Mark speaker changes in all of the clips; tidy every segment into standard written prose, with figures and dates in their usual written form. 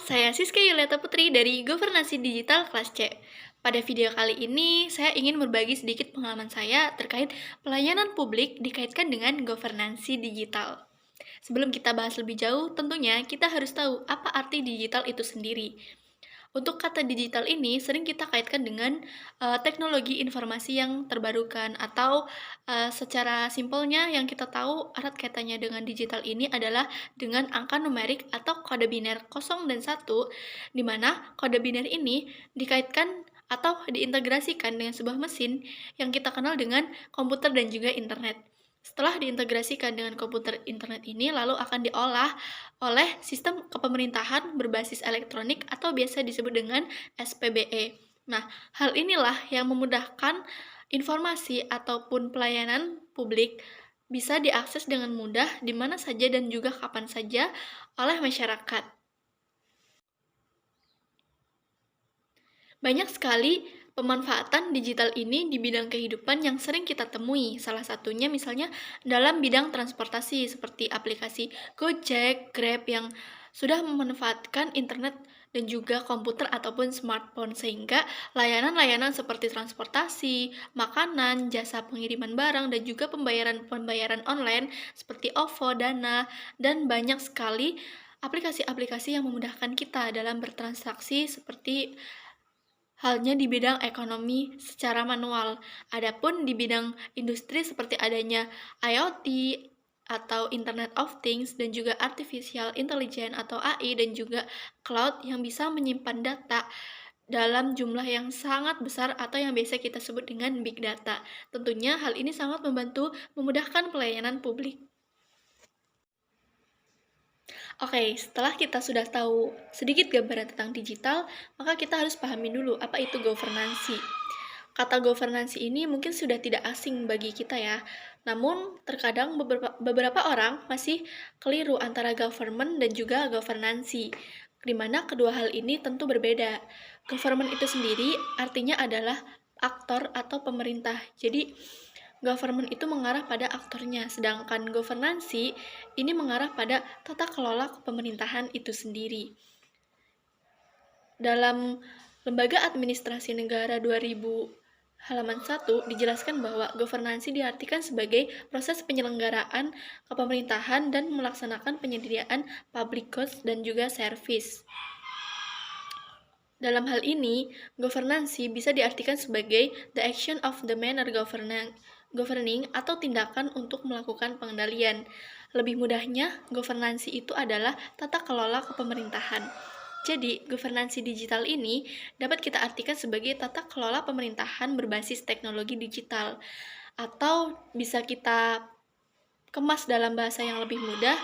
Speaker 1: Saya Siska Yuliata Putri dari Governansi Digital kelas C. Pada video kali ini, saya ingin berbagi sedikit pengalaman saya terkait pelayanan publik dikaitkan dengan governansi digital. Sebelum kita bahas lebih jauh, tentunya kita harus tahu apa arti digital itu sendiri. Untuk kata digital ini sering kita kaitkan dengan teknologi informasi yang terbarukan atau secara simpelnya yang kita tahu erat kaitannya dengan digital ini adalah dengan angka numerik atau kode biner 0 dan 1, di mana kode biner ini dikaitkan atau diintegrasikan dengan sebuah mesin yang kita kenal dengan komputer dan juga internet. Setelah diintegrasikan dengan komputer internet ini, lalu akan diolah oleh sistem kepemerintahan berbasis elektronik atau biasa disebut dengan SPBE. Nah, hal inilah yang memudahkan informasi ataupun pelayanan publik bisa diakses dengan mudah di mana saja dan juga kapan saja oleh masyarakat. Banyak sekali pemanfaatan digital ini di bidang kehidupan yang sering kita temui. Salah satunya misalnya dalam bidang transportasi seperti aplikasi Gojek, Grab yang sudah memanfaatkan internet dan juga komputer ataupun smartphone sehingga layanan-layanan seperti transportasi, makanan, jasa pengiriman barang dan juga pembayaran online seperti OVO, Dana dan banyak sekali aplikasi-aplikasi yang memudahkan kita dalam bertransaksi seperti halnya di bidang ekonomi secara manual. Adapun di bidang industri seperti adanya IoT atau Internet of Things dan juga Artificial Intelligence atau AI dan juga cloud yang bisa menyimpan data dalam jumlah yang sangat besar atau yang biasa kita sebut dengan big data. Tentunya hal ini sangat membantu memudahkan pelayanan publik. Oke, setelah kita sudah tahu sedikit gambaran tentang digital, maka kita harus pahami dulu apa itu governansi. Kata governansi ini mungkin sudah tidak asing bagi kita ya, namun terkadang beberapa orang masih keliru antara government dan juga governansi, di mana kedua hal ini tentu berbeda. Government itu sendiri artinya adalah aktor atau pemerintah. Jadi, government itu mengarah pada aktornya, sedangkan governansi ini mengarah pada tata kelola kepemerintahan itu sendiri. Dalam Lembaga Administrasi Negara 2000 halaman 1 dijelaskan bahwa governansi diartikan sebagai proses penyelenggaraan kepemerintahan dan melaksanakan penyediaan public goods dan juga service. Dalam hal ini, governansi bisa diartikan sebagai the action of the manner governing atau tindakan untuk melakukan pengendalian. Lebih mudahnya, governansi itu adalah tata kelola kepemerintahan. Jadi, governansi digital ini dapat kita artikan sebagai tata kelola pemerintahan berbasis teknologi digital. Atau bisa kita kemas dalam bahasa yang lebih mudah,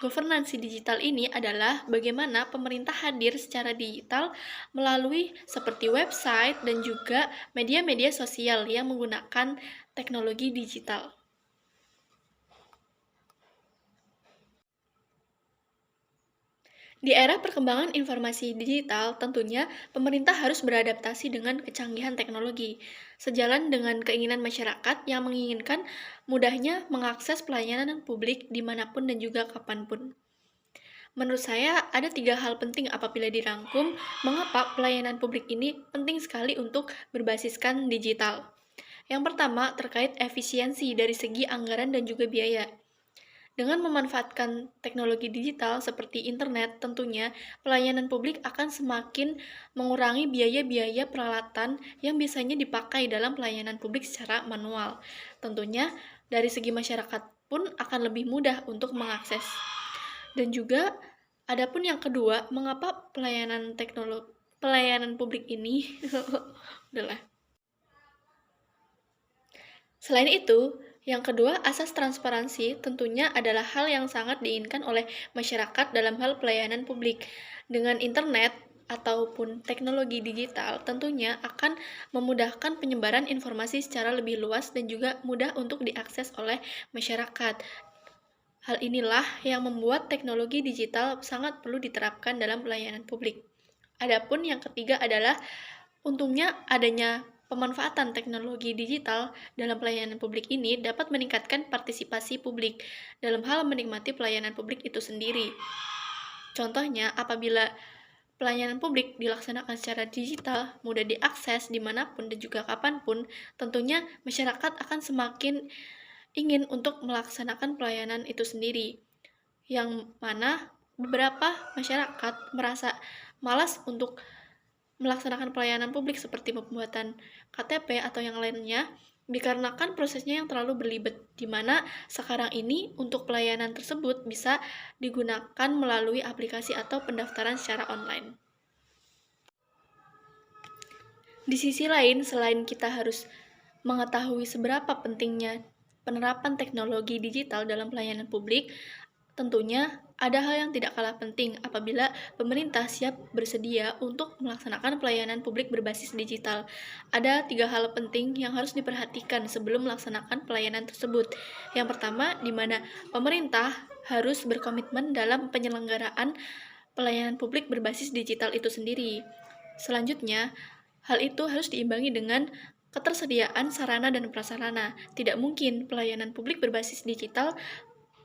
Speaker 1: governansi digital ini adalah bagaimana pemerintah hadir secara digital melalui seperti website dan juga media-media sosial yang menggunakan teknologi digital. Di era perkembangan informasi digital, tentunya pemerintah harus beradaptasi dengan kecanggihan teknologi, sejalan dengan keinginan masyarakat yang menginginkan mudahnya mengakses pelayanan publik dimanapun dan juga kapanpun. Menurut saya, ada 3 hal penting apabila dirangkum mengapa pelayanan publik ini penting sekali untuk berbasiskan digital. Yang pertama, terkait efisiensi dari segi anggaran dan juga biaya. Dengan memanfaatkan teknologi digital seperti internet, tentunya pelayanan publik akan semakin mengurangi biaya-biaya peralatan yang biasanya dipakai dalam pelayanan publik secara manual. Tentunya dari segi masyarakat pun akan lebih mudah untuk mengakses. Dan juga adapun yang kedua, mengapa pelayanan publik ini udahlah. Selain itu, yang kedua, asas transparansi tentunya adalah hal yang sangat diinginkan oleh masyarakat dalam hal pelayanan publik. Dengan internet ataupun teknologi digital tentunya akan memudahkan penyebaran informasi secara lebih luas dan juga mudah untuk diakses oleh masyarakat. Hal inilah yang membuat teknologi digital sangat perlu diterapkan dalam pelayanan publik. Adapun yang ketiga adalah untungnya adanya pemanfaatan teknologi digital dalam pelayanan publik ini dapat meningkatkan partisipasi publik dalam hal menikmati pelayanan publik itu sendiri. Contohnya, apabila pelayanan publik dilaksanakan secara digital, mudah diakses dimanapun dan juga kapanpun, tentunya masyarakat akan semakin ingin untuk melaksanakan pelayanan itu sendiri. Yang mana beberapa masyarakat merasa malas untuk melaksanakan pelayanan publik seperti pembuatan KTP atau yang lainnya, dikarenakan prosesnya yang terlalu berlibat, di mana sekarang ini untuk pelayanan tersebut bisa digunakan melalui aplikasi atau pendaftaran secara online. Di sisi lain, selain kita harus mengetahui seberapa pentingnya penerapan teknologi digital dalam pelayanan publik, tentunya ada hal yang tidak kalah penting apabila pemerintah siap bersedia untuk melaksanakan pelayanan publik berbasis digital. Ada 3 hal penting yang harus diperhatikan sebelum melaksanakan pelayanan tersebut. Yang pertama, di mana pemerintah harus berkomitmen dalam penyelenggaraan pelayanan publik berbasis digital itu sendiri. Selanjutnya, hal itu harus diimbangi dengan ketersediaan sarana dan prasarana. Tidak mungkin pelayanan publik berbasis digital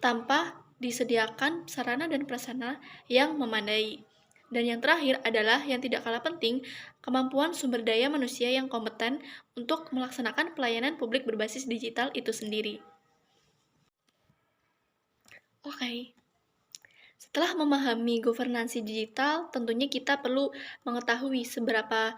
Speaker 1: tanpa disediakan sarana dan prasarana yang memadai. Dan yang terakhir adalah yang tidak kalah penting, kemampuan sumber daya manusia yang kompeten untuk melaksanakan pelayanan publik berbasis digital itu sendiri. Oke. Setelah memahami governansi digital, tentunya kita perlu mengetahui seberapa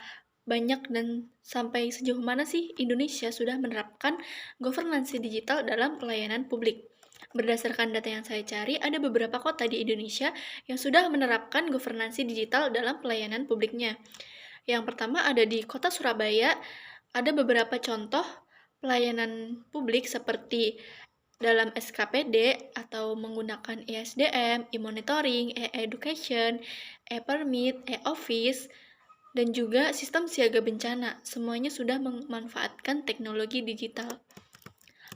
Speaker 1: banyak dan sampai sejauh mana sih Indonesia sudah menerapkan governansi digital dalam pelayanan publik. Berdasarkan data yang saya cari, ada beberapa kota di Indonesia yang sudah menerapkan governansi digital dalam pelayanan publiknya. Yang pertama ada di kota Surabaya, ada beberapa contoh pelayanan publik seperti dalam SKPD atau menggunakan e-SDM, e-monitoring, e-education, e-permit, e-office, dan juga sistem siaga bencana. Semuanya sudah memanfaatkan teknologi digital.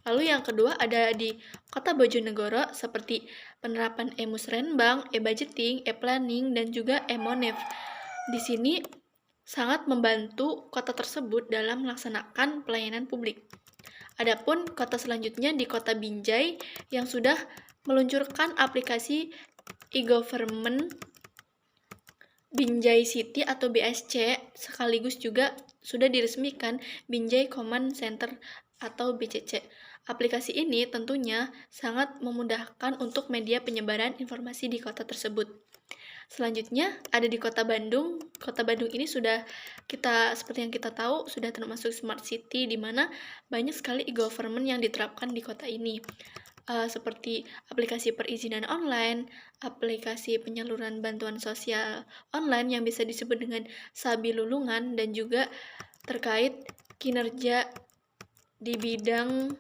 Speaker 1: Lalu yang kedua ada di Kota Bojonegoro seperti penerapan e-musrenbang, e-budgeting, e-planning, dan juga e-monef. Di sini sangat membantu kota tersebut dalam melaksanakan pelayanan publik. Adapun kota selanjutnya di Kota Binjai yang sudah meluncurkan aplikasi e-government Binjai City atau BSC, sekaligus juga sudah diresmikan Binjai Command Center atau BCC. Aplikasi ini tentunya sangat memudahkan untuk media penyebaran informasi di kota tersebut. Selanjutnya ada di Kota Bandung. Kota Bandung ini seperti yang kita tahu, sudah termasuk smart city di mana banyak sekali e-government yang diterapkan di kota ini. Seperti aplikasi perizinan online, aplikasi penyaluran bantuan sosial online yang bisa disebut dengan Sabi Lulungan, dan juga terkait kinerja di bidang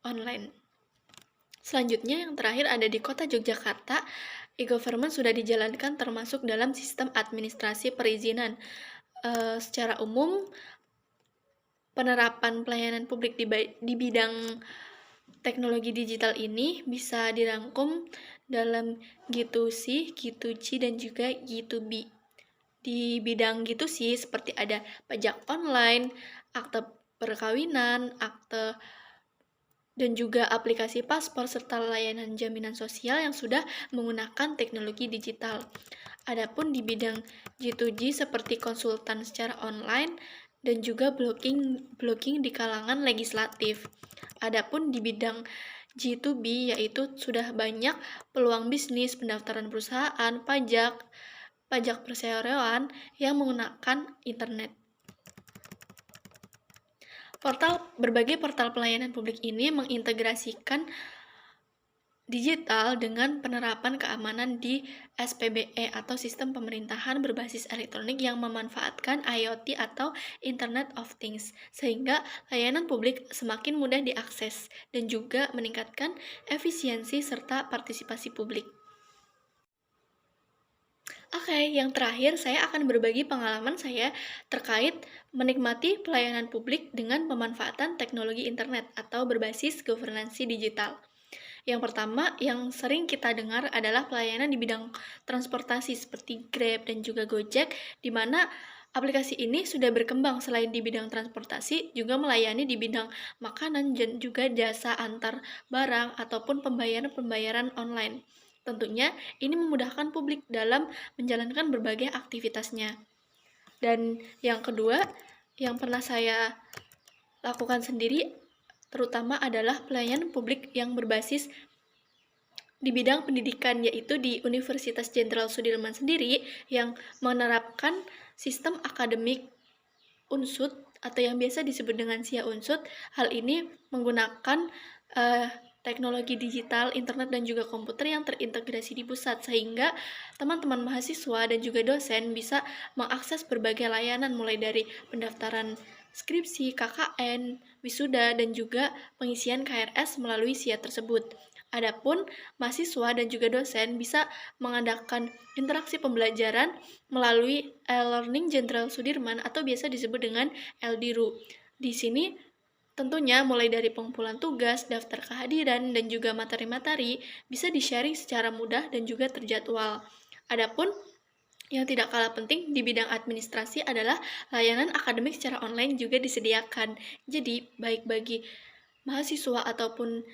Speaker 1: online. Selanjutnya yang terakhir ada di Kota Yogyakarta, e-government sudah dijalankan termasuk dalam sistem administrasi perizinan. Secara umum, penerapan pelayanan publik di bidang teknologi digital ini bisa dirangkum dalam G2C, G2G, dan juga G2B. Di bidang G2C seperti ada pajak online, akte perkawinan, akte dan juga aplikasi paspor serta layanan jaminan sosial yang sudah menggunakan teknologi digital. Adapun di bidang G2G seperti konsultan secara online dan juga blogging di kalangan legislatif. Adapun di bidang G2B yaitu sudah banyak peluang bisnis, pendaftaran perusahaan, pajak perseroan yang menggunakan internet. Berbagai portal pelayanan publik ini mengintegrasikan digital dengan penerapan keamanan di SPBE atau sistem pemerintahan berbasis elektronik yang memanfaatkan IoT atau Internet of Things, sehingga layanan publik semakin mudah diakses dan juga meningkatkan efisiensi serta partisipasi publik. Oke, yang terakhir saya akan berbagi pengalaman saya terkait menikmati pelayanan publik dengan pemanfaatan teknologi internet atau berbasis governansi digital. Yang pertama, yang sering kita dengar adalah pelayanan di bidang transportasi seperti Grab dan juga Gojek, di mana aplikasi ini sudah berkembang selain di bidang transportasi, juga melayani di bidang makanan dan juga jasa antar barang ataupun pembayaran online. Tentunya ini memudahkan publik dalam menjalankan berbagai aktivitasnya. Dan yang kedua, yang pernah saya lakukan sendiri terutama adalah pelayanan publik yang berbasis di bidang pendidikan, yaitu di Universitas Jenderal Sudirman sendiri yang menerapkan sistem akademik unsut atau yang biasa disebut dengan SIA unsut. Hal ini menggunakan teknologi digital, internet, dan juga komputer yang terintegrasi di pusat, sehingga teman-teman mahasiswa dan juga dosen bisa mengakses berbagai layanan mulai dari pendaftaran skripsi, KKN, wisuda, dan juga pengisian KRS melalui SIA tersebut. Adapun mahasiswa dan juga dosen bisa mengadakan interaksi pembelajaran melalui e-learning Jenderal Sudirman atau biasa disebut dengan LDRU. Di sini tentunya mulai dari pengumpulan tugas, daftar kehadiran, dan juga materi-materi bisa di-sharing secara mudah dan juga terjadwal. Adapun yang tidak kalah penting di bidang administrasi adalah layanan akademik secara online juga disediakan. Jadi, baik bagi mahasiswa ataupun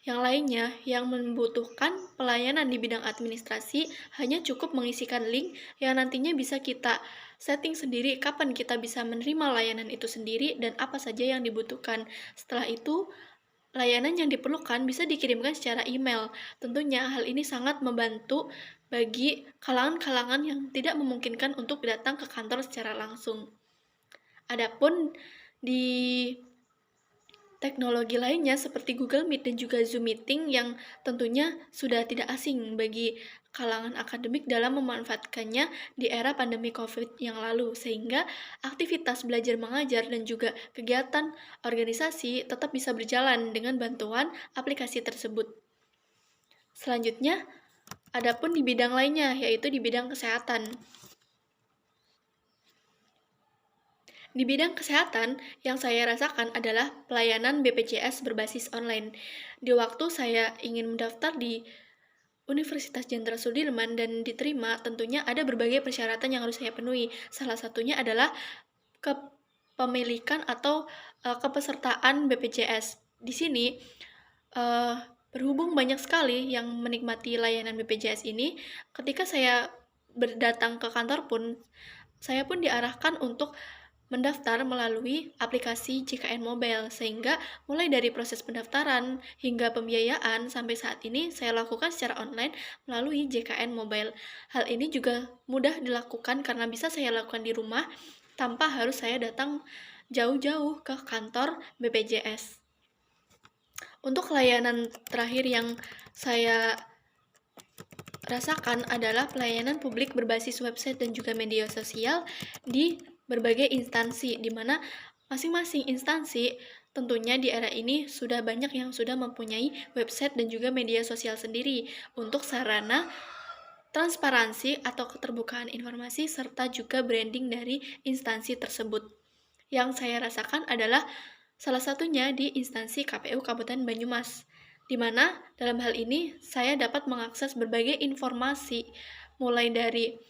Speaker 1: yang lainnya yang membutuhkan pelayanan di bidang administrasi hanya cukup mengisikan link yang nantinya bisa kita setting sendiri kapan kita bisa menerima layanan itu sendiri dan apa saja yang dibutuhkan. Setelah itu, layanan yang diperlukan bisa dikirimkan secara email. Tentunya hal ini sangat membantu bagi kalangan-kalangan yang tidak memungkinkan untuk datang ke kantor secara langsung. Adapun di teknologi lainnya seperti Google Meet dan juga Zoom Meeting yang tentunya sudah tidak asing bagi kalangan akademik dalam memanfaatkannya di era pandemi COVID yang lalu, sehingga aktivitas belajar mengajar dan juga kegiatan organisasi tetap bisa berjalan dengan bantuan aplikasi tersebut. Selanjutnya, adapun di bidang lainnya, yaitu di bidang kesehatan. Di bidang kesehatan, yang saya rasakan adalah pelayanan BPJS berbasis online. Di waktu saya ingin mendaftar di Universitas Jenderal Sudirman dan diterima, tentunya ada berbagai persyaratan yang harus saya penuhi. Salah satunya adalah kepemilikan atau kepesertaan BPJS. Di sini, berhubung banyak sekali yang menikmati layanan BPJS ini, ketika saya berdatang ke kantor pun, saya pun diarahkan untuk mendaftar melalui aplikasi JKN Mobile, sehingga mulai dari proses pendaftaran hingga pembiayaan sampai saat ini saya lakukan secara online melalui JKN Mobile. Hal ini juga mudah dilakukan karena bisa saya lakukan di rumah tanpa harus saya datang jauh-jauh ke kantor BPJS. Untuk layanan terakhir yang saya rasakan adalah pelayanan publik berbasis website dan juga media sosial di berbagai instansi, di mana masing-masing instansi tentunya di era ini sudah banyak yang sudah mempunyai website dan juga media sosial sendiri untuk sarana transparansi atau keterbukaan informasi serta juga branding dari instansi tersebut. Yang saya rasakan adalah salah satunya di instansi KPU Kabupaten Banyumas, di mana dalam hal ini saya dapat mengakses berbagai informasi mulai dari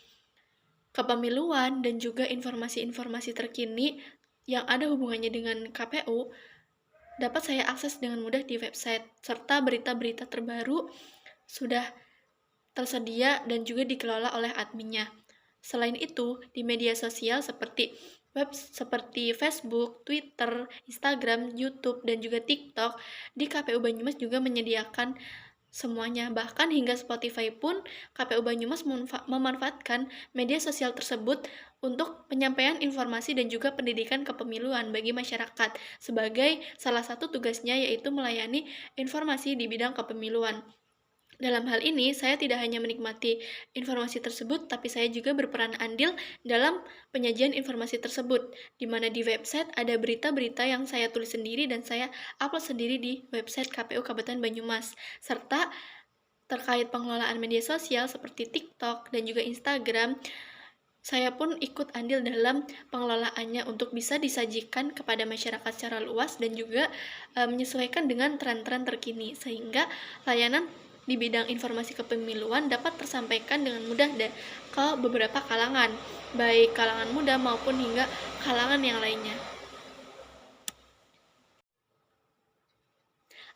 Speaker 1: kepemiluan dan juga informasi-informasi terkini yang ada hubungannya dengan KPU dapat saya akses dengan mudah di website, serta berita-berita terbaru sudah tersedia dan juga dikelola oleh adminnya. Selain itu, di media sosial seperti Facebook, Twitter, Instagram, YouTube, dan juga TikTok, di KPU Banyumas juga menyediakan semuanya. Bahkan hingga Spotify pun KPU Banyumas memanfaatkan media sosial tersebut untuk penyampaian informasi dan juga pendidikan kepemiluan bagi masyarakat sebagai salah satu tugasnya, yaitu melayani informasi di bidang kepemiluan. Dalam hal ini, saya tidak hanya menikmati informasi tersebut, tapi saya juga berperan andil dalam penyajian informasi tersebut, di mana di website ada berita-berita yang saya tulis sendiri dan saya upload sendiri di website KPU Kabupaten Banyumas, serta terkait pengelolaan media sosial seperti TikTok dan juga Instagram, saya pun ikut andil dalam pengelolaannya untuk bisa disajikan kepada masyarakat secara luas dan juga menyesuaikan dengan tren-tren terkini, sehingga layanan di bidang informasi kepemiluan dapat tersampaikan dengan mudah ke beberapa kalangan, baik kalangan muda maupun hingga kalangan yang lainnya.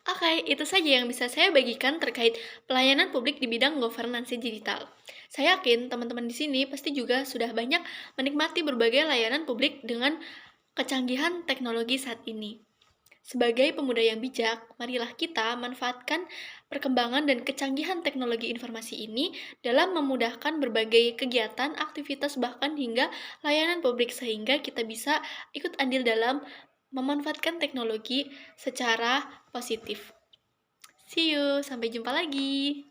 Speaker 1: Oke, itu saja yang bisa saya bagikan terkait pelayanan publik di bidang governansi digital. Saya yakin teman-teman di sini pasti juga sudah banyak menikmati berbagai layanan publik dengan kecanggihan teknologi saat ini. Sebagai pemuda yang bijak, marilah kita manfaatkan perkembangan dan kecanggihan teknologi informasi ini dalam memudahkan berbagai kegiatan, aktivitas, bahkan hingga layanan publik sehingga kita bisa ikut andil dalam memanfaatkan teknologi secara positif. See you, sampai jumpa lagi.